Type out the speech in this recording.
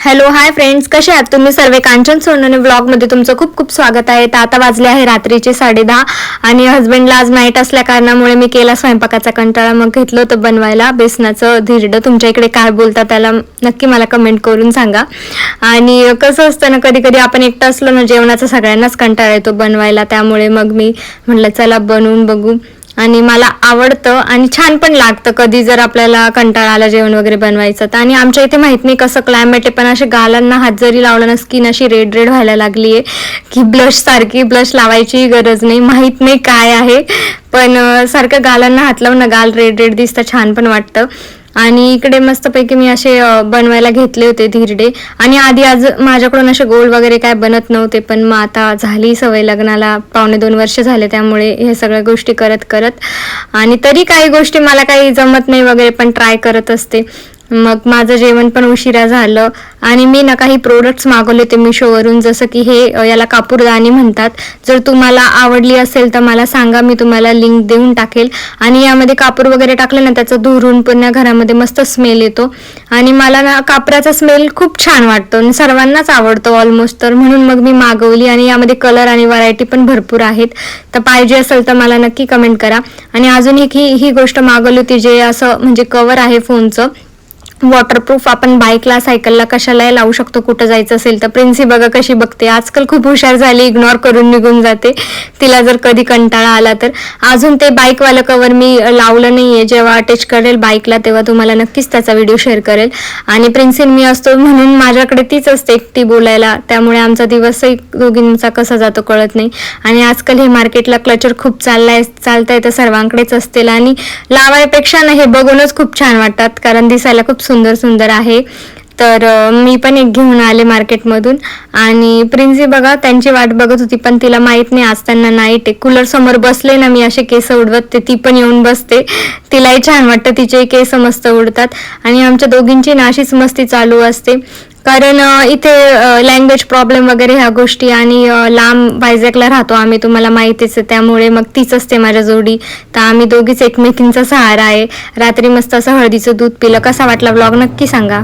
Hello hi friends, कसे आहात तुम्ही सर्व? कांचन सोनवणे व्लॉगमध्ये तुमचं खूप खूप स्वागत आहे. तर आता वाजले आहे रात्रीचे 10:30 आणि हस्बंडला आज नाईट असल्या कारणामुळे मी केला स्वयंपाकाचा कंटाळा. मग घेतलं होतं बनवायला बेसनाचं धिरडं. तुमच्या इकडे काय बोलतात त्याला नक्की मला कमेंट करून सांगा. आणि कसं असतं ना, कधी कधी आपण एकटं असलो ना, जेवणाचा सगळ्यांनाच कंटाळा येतो बनवायला. त्यामुळे मग मी म्हटलं चला बनवून बघू. आणि मला आवडतं आणि छान पण लागतं कधी जर आपल्याला कंटाळा आला जेवण वगैरे बनवायचं तर. आणि आमच्या इथे माहित नाही कसं क्लायमेट आहे, पण असे गालांना हात जरी लावला ना, स्किन अशी रेड रेड व्हायला लागली आहे की ब्लश सारखी. ब्लश लावायची गरज नाही, माहित नाही काय आहे, पण सारखं गालांना हात लावून ना गाल रेड रेड दिसतं, छान पण वाटतं. आणि इकडे मस्तपैकी मी असे बनवायला घेतले होते धिरडे. आणि आधी आज माझ्याकडून असे गोल वगैरे काय बनत नव्हते, पण मग आता झाली सवय, लग्नाला 1.25 वर्ष झाले, त्यामुळे हे सगळ्या गोष्टी करत करत आणि तरी काही गोष्टी मला काही जमत नाही वगैरे, पण ट्राय करत असते. मग माझं जेवण पण उशिरा झालं. आणि मी ना काही प्रोडक्ट्स मागवले ते मिशोवरून, जसं की हे याला कापूरदानी म्हणतात. जर तुम्हाला आवडली असेल तर मला सांगा, मी तुम्हाला लिंक देऊन टाकेल. आणि यामध्ये कापूर वगैरे टाकलं ना, त्याचं धुरून पुन्हा घरामध्ये मस्त स्मेल येतो. आणि मला ना कापराचा स्मेल खूप छान वाटतो आणि सर्वांनाच आवडतो ऑलमोस्ट, तर म्हणून मग मी मागवली. आणि यामध्ये कलर आणि व्हरायटी पण भरपूर आहेत, तर पाहिजे असेल तर मला नक्की कमेंट करा. आणि अजून एक ही गोष्ट मागवली होती, जे असं म्हणजे कवर आहे फोनचं, वॉटरप्रूफ. आपण बाईकला सायकलला कशालाही लावू शकतो कुठं जायचं असेल तर. प्रिन्सी बघा कशी बघते, आजकाल खूप हुशार झाली, इग्नोर करून निघून जाते तिला जर कधी कंटाळा आला तर. अजून ते बाईकवालं कवर मी लावलं नाहीये, जेव्हा अटॅच करेल बाईकला तेव्हा तुम्हाला नक्कीच त्याचा व्हिडिओ शेअर करेल. आणि प्रिन्सीन मी असतो म्हणून माझ्याकडे तीच असते एकटी बोलायला, त्यामुळे आमचा दिवसही दोघींचा कसा जातो कळत नाही. आणि आजकाल हे मार्केटला क्लचर खूप चालतंय तर सर्वांकडेच असतील. आणि लावायपेक्षा ना हे बघूनच खूप छान वाटतात, कारण दिसायला खूप सुंदर सुंदर आहे. तर मी पण एक घेऊन आले मार्केटमधून. आणि प्रिन्सी बघा त्यांची वाट बघत होती, पण तिला माहित नाही आज त्यांना नाईट आहे. कूलर समोर बसले ना मी असे केस उडवत, ते ती पण येऊन बसते. तिलाही छान वाटतं, तिचेही केस मस्त उडतात. आणि आमच्या दोघींची ना अशीच मस्ती चालू असते, कारण इथे लँग्वेज प्रॉब्लेम वगैरे ह्या गोष्टी. आणि लांब वायझॅकला राहतो आम्ही, तुम्हाला माहितीच आहे. त्यामुळे मग तीच असते माझ्या जोडी, तर आम्ही दोघीच एकमेकींचा सहारा आहे. रात्री मस्त असं हळदीचं दूध पिलं. कसा वाटला व्लॉग नक्की सांगा.